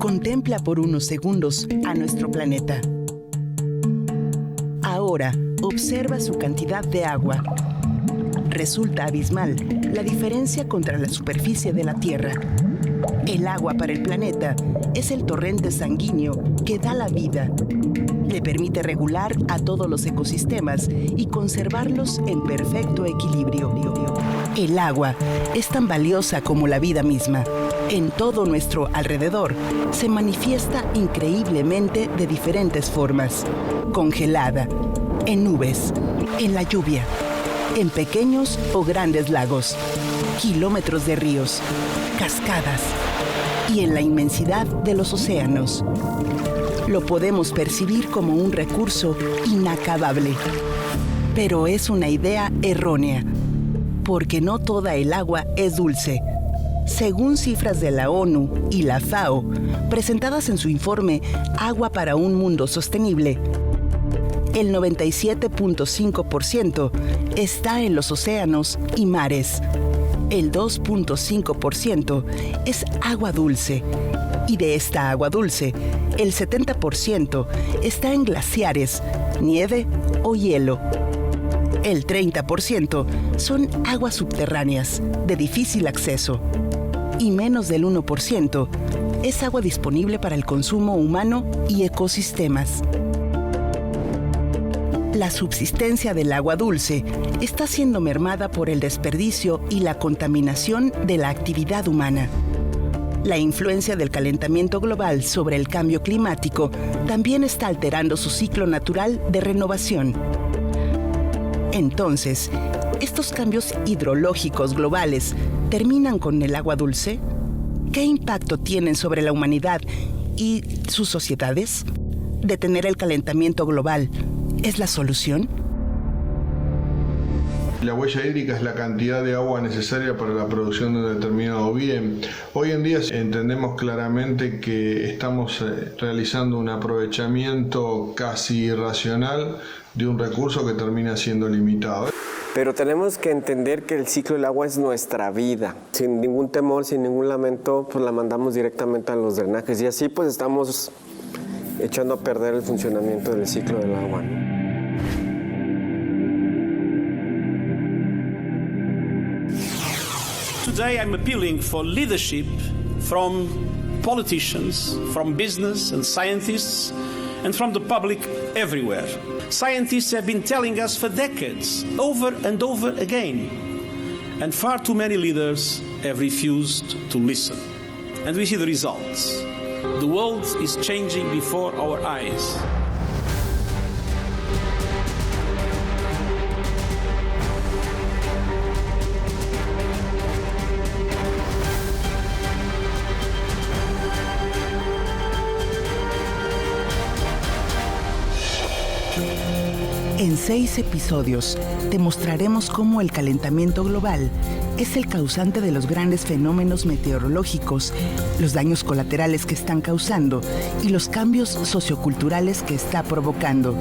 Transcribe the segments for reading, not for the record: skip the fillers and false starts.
Contempla por unos segundos a nuestro planeta. Ahora, observa su cantidad de agua. Resulta abismal la diferencia contra la superficie de la Tierra. El agua para el planeta es el torrente sanguíneo que da la vida. Le permite regular a todos los ecosistemas y conservarlos en perfecto equilibrio. El agua es tan valiosa como la vida misma. En todo nuestro alrededor se manifiesta increíblemente de diferentes formas. Congelada, en nubes, en la lluvia, en pequeños o grandes lagos, kilómetros de ríos, cascadas y en la inmensidad de los océanos. Lo podemos percibir como un recurso inacabable, pero es una idea errónea, porque no toda el agua es dulce. Según cifras de la ONU y la FAO, presentadas en su informe Agua para un Mundo Sostenible, el 97.5% está en los océanos y mares. El 2.5% es agua dulce, y de esta agua dulce, el 70% está en glaciares, nieve o hielo. El 30% son aguas subterráneas, de difícil acceso. Y menos del 1% es agua disponible para el consumo humano y ecosistemas. La subsistencia del agua dulce está siendo mermada por el desperdicio y la contaminación de la actividad humana. La influencia del calentamiento global sobre el cambio climático también está alterando su ciclo natural de renovación. Entonces, ¿estos cambios hidrológicos globales terminan con el agua dulce? ¿Qué impacto tienen sobre la humanidad y sus sociedades? ¿Detener el calentamiento global es la solución? La huella hídrica es la cantidad de agua necesaria para la producción de un determinado bien. Hoy en día entendemos claramente que estamos realizando un aprovechamiento casi irracional de un recurso que termina siendo limitado. Pero tenemos que entender que el ciclo del agua es nuestra vida. Sin ningún temor, sin ningún lamento, pues la mandamos directamente a los drenajes. Y así pues estamos echando a perder el funcionamiento del ciclo del agua, ¿no? Today I'm appealing for leadership from politicians, from business and scientists, and from the public everywhere. Scientists have been telling us for decades, over and over again, and far too many leaders have refused to listen. And we see the results. The world is changing before our eyes. En 6 episodios te mostraremos cómo el calentamiento global es el causante de los grandes fenómenos meteorológicos, los daños colaterales que están causando y los cambios socioculturales que está provocando.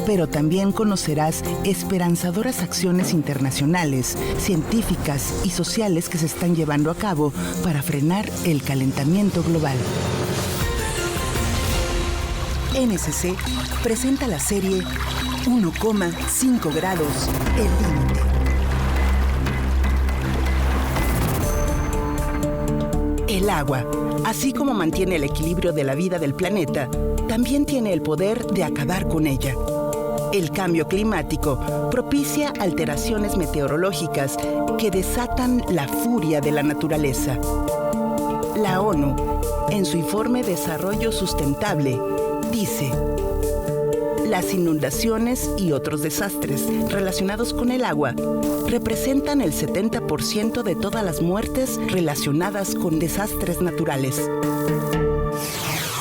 Pero también conocerás esperanzadoras acciones internacionales, científicas y sociales que se están llevando a cabo para frenar el calentamiento global. NSC presenta la serie 1,5 grados, el límite. El agua, así como mantiene el equilibrio de la vida del planeta, también tiene el poder de acabar con ella. El cambio climático propicia alteraciones meteorológicas que desatan la furia de la naturaleza. La ONU, en su informe Desarrollo Sustentable, dice: las inundaciones y otros desastres relacionados con el agua representan el 70% de todas las muertes relacionadas con desastres naturales.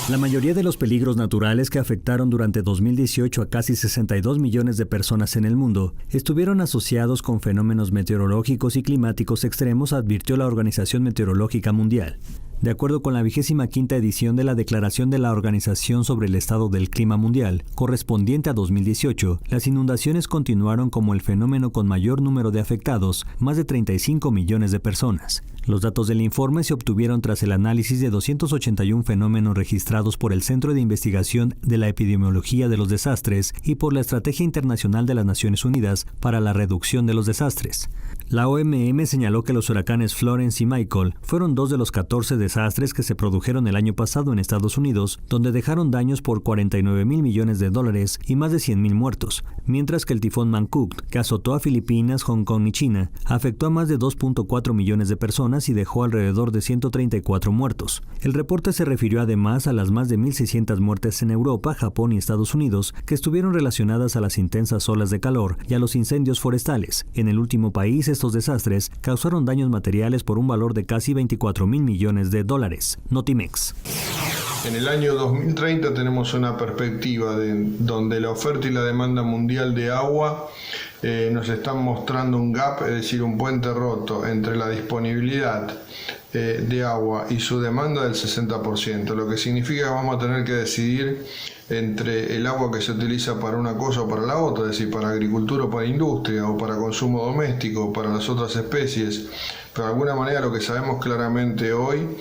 La mayoría de los peligros naturales que afectaron durante 2018 a casi 62 millones de personas en el mundo estuvieron asociados con fenómenos meteorológicos y climáticos extremos, advirtió la Organización Meteorológica Mundial. De acuerdo con la 25ª edición de la Declaración de la Organización sobre el Estado del Clima Mundial, correspondiente a 2018, las inundaciones continuaron como el fenómeno con mayor número de afectados, más de 35 millones de personas. Los datos del informe se obtuvieron tras el análisis de 281 fenómenos registrados por el Centro de Investigación de la Epidemiología de los Desastres y por la Estrategia Internacional de las Naciones Unidas para la Reducción de los Desastres. La OMM señaló que los huracanes Florence y Michael fueron 2 de los 14 desastres que se produjeron el año pasado en Estados Unidos, donde dejaron daños por $49,000 millones y más de 100,000 muertos, mientras que el tifón Mangkhut, que azotó a Filipinas, Hong Kong y China, afectó a más de 2.4 millones de personas y dejó alrededor de 134 muertos. El reporte se refirió además a las más de 1.600 muertes en Europa, Japón y Estados Unidos, que estuvieron relacionadas a las intensas olas de calor y a los incendios forestales. En el último país, estos desastres causaron daños materiales por un valor de casi $24,000 millones. Notimex. En el año 2030 tenemos una perspectiva donde la oferta y la demanda mundial de agua nos están mostrando un gap, es decir, un puente roto entre la disponibilidad de agua y su demanda del 60%, lo que significa que vamos a tener que decidir entre el agua que se utiliza para una cosa o para la otra, es decir, para agricultura o para industria, o para consumo doméstico o para las otras especies. Pero de alguna manera lo que sabemos claramente hoy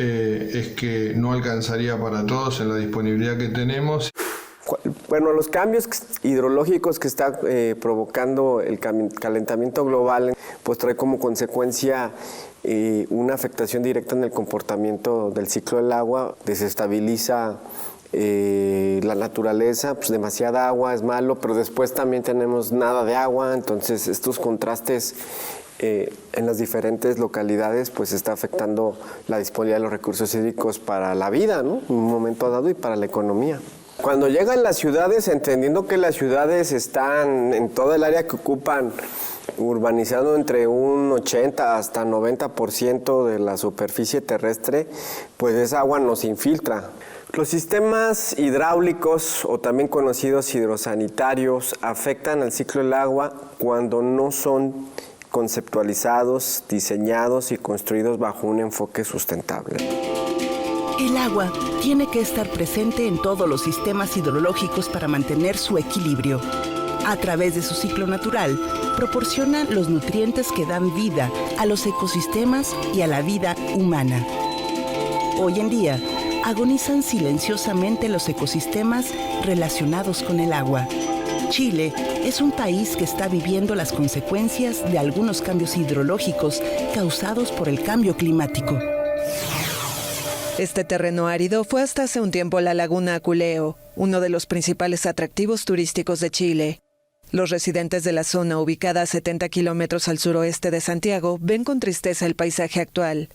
es que no alcanzaría para todos en la disponibilidad que tenemos. Bueno, los cambios hidrológicos que está provocando el calentamiento global, pues trae como consecuencia una afectación directa en el comportamiento del ciclo del agua, desestabiliza la naturaleza, pues demasiada agua es malo, pero después también tenemos nada de agua, entonces estos contrastes en las diferentes localidades pues está afectando la disponibilidad de los recursos hídricos para la vida, ¿no? En un momento dado y para la economía. Cuando llegan las ciudades, entendiendo que las ciudades están en toda el área que ocupan, urbanizando entre un 80 hasta 90% de la superficie terrestre, pues esa agua nos infiltra. Los sistemas hidráulicos, o también conocidos hidrosanitarios, afectan al ciclo del agua cuando no son conceptualizados, diseñados y construidos bajo un enfoque sustentable. El agua tiene que estar presente en todos los sistemas hidrológicos para mantener su equilibrio. A través de su ciclo natural, proporciona los nutrientes que dan vida a los ecosistemas y a la vida humana. Hoy en día, agonizan silenciosamente los ecosistemas relacionados con el agua. Chile es un país que está viviendo las consecuencias de algunos cambios hidrológicos causados por el cambio climático. Este terreno árido fue hasta hace un tiempo la laguna Aculeo, uno de los principales atractivos turísticos de Chile. Los residentes de la zona, ubicada a 70 kilómetros al suroeste de Santiago, ven con tristeza el paisaje actual.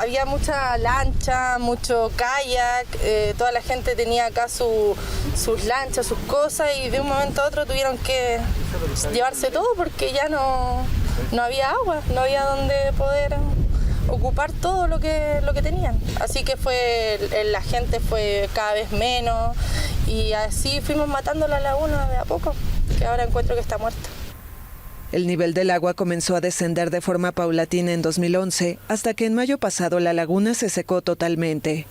Había mucha lancha, mucho kayak, toda la gente tenía acá sus lanchas, sus cosas, y de un momento a otro tuvieron que llevarse todo porque ya no había agua, no había donde poder ocupar todo lo que tenían. Así que la gente fue cada vez menos y así fuimos matando la laguna de a poco, que ahora encuentro que está muerta. El nivel del agua comenzó a descender de forma paulatina en 2011, hasta que en mayo pasado la laguna se secó totalmente.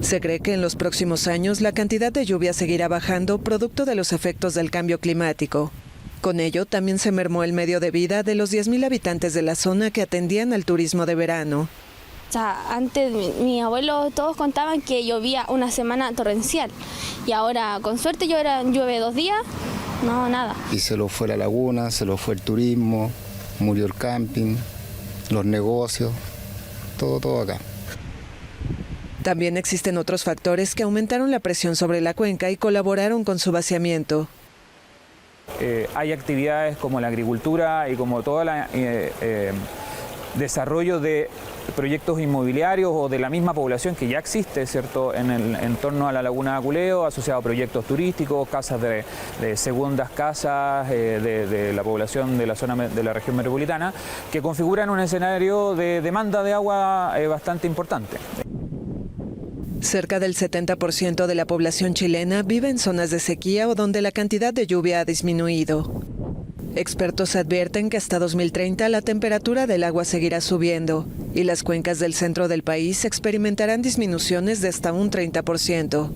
Se cree que en los próximos años la cantidad de lluvia seguirá bajando producto de los efectos del cambio climático. Con ello, también se mermó el medio de vida de los 10,000 habitantes de la zona que atendían al turismo de verano. O sea, antes mi abuelo todos contaban que llovía una semana torrencial y ahora con suerte llueve 2 días. No, nada. Y se lo fue la laguna, se lo fue el turismo, murió el camping, los negocios, todo acá. También existen otros factores que aumentaron la presión sobre la cuenca y colaboraron con su vaciamiento. Hay actividades como la agricultura y como todo el desarrollo de proyectos inmobiliarios o de la misma población que ya existe, ¿cierto?, en torno a la laguna de Aculeo, asociado a proyectos turísticos, casas de segundas casas de la población de la zona de la región metropolitana, que configuran un escenario de demanda de agua bastante importante. Cerca del 70% de la población chilena vive en zonas de sequía o donde la cantidad de lluvia ha disminuido. Expertos advierten que hasta 2030 la temperatura del agua seguirá subiendo y las cuencas del centro del país experimentarán disminuciones de hasta un 30%.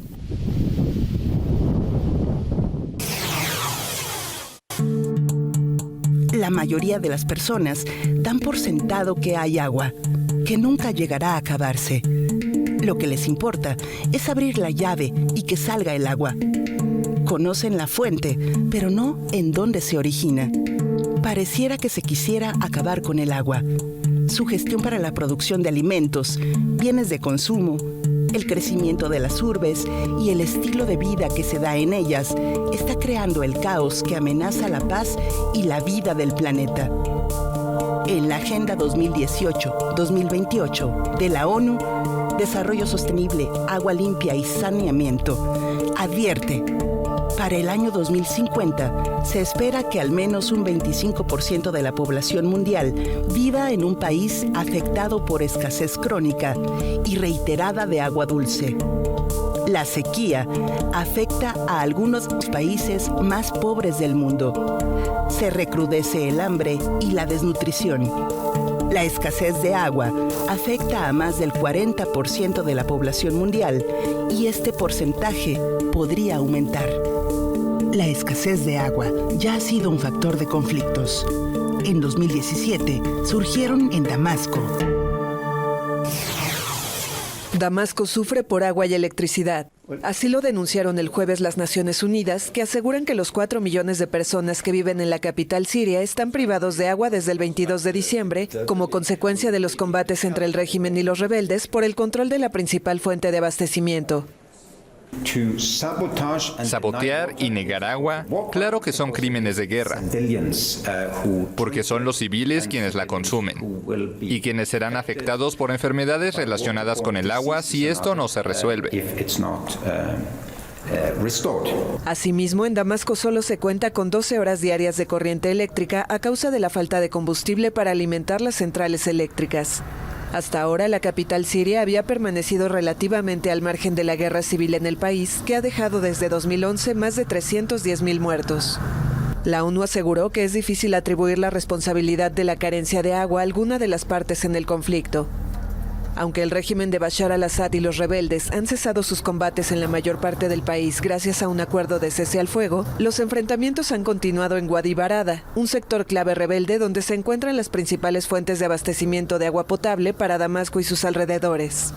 La mayoría de las personas dan por sentado que hay agua, que nunca llegará a acabarse. Lo que les importa es abrir la llave y que salga el agua. Conocen la fuente, pero no en dónde se origina. Pareciera que se quisiera acabar con el agua. Su gestión para la producción de alimentos, bienes de consumo, el crecimiento de las urbes y el estilo de vida que se da en ellas está creando el caos que amenaza la paz y la vida del planeta. En la Agenda 2018-2028 de la ONU, Desarrollo Sostenible, Agua Limpia y Saneamiento, advierte: para el año 2050 se espera que al menos un 25% de la población mundial viva en un país afectado por escasez crónica y reiterada de agua dulce. La sequía afecta a algunos países más pobres del mundo. Se recrudece el hambre y la desnutrición. La escasez de agua afecta a más del 40% de la población mundial y este porcentaje podría aumentar. La escasez de agua ya ha sido un factor de conflictos. En 2017 surgieron en Damasco. Damasco sufre por agua y electricidad. Así lo denunciaron el jueves las Naciones Unidas, que aseguran que los 4 millones de personas que viven en la capital siria están privados de agua desde el 22 de diciembre, como consecuencia de los combates entre el régimen y los rebeldes por el control de la principal fuente de abastecimiento. Sabotear y negar agua, claro que son crímenes de guerra, porque son los civiles quienes la consumen y quienes serán afectados por enfermedades relacionadas con el agua si esto no se resuelve. Asimismo, en Damasco solo se cuenta con 12 horas diarias de corriente eléctrica a causa de la falta de combustible para alimentar las centrales eléctricas. Hasta ahora, la capital siria había permanecido relativamente al margen de la guerra civil en el país, que ha dejado desde 2011 más de 310.000 muertos. La ONU aseguró que es difícil atribuir la responsabilidad de la carencia de agua a alguna de las partes en el conflicto. Aunque el régimen de Bashar al-Assad y los rebeldes han cesado sus combates en la mayor parte del país gracias a un acuerdo de cese al fuego, los enfrentamientos han continuado en Wadi Barada, un sector clave rebelde donde se encuentran las principales fuentes de abastecimiento de agua potable para Damasco y sus alrededores.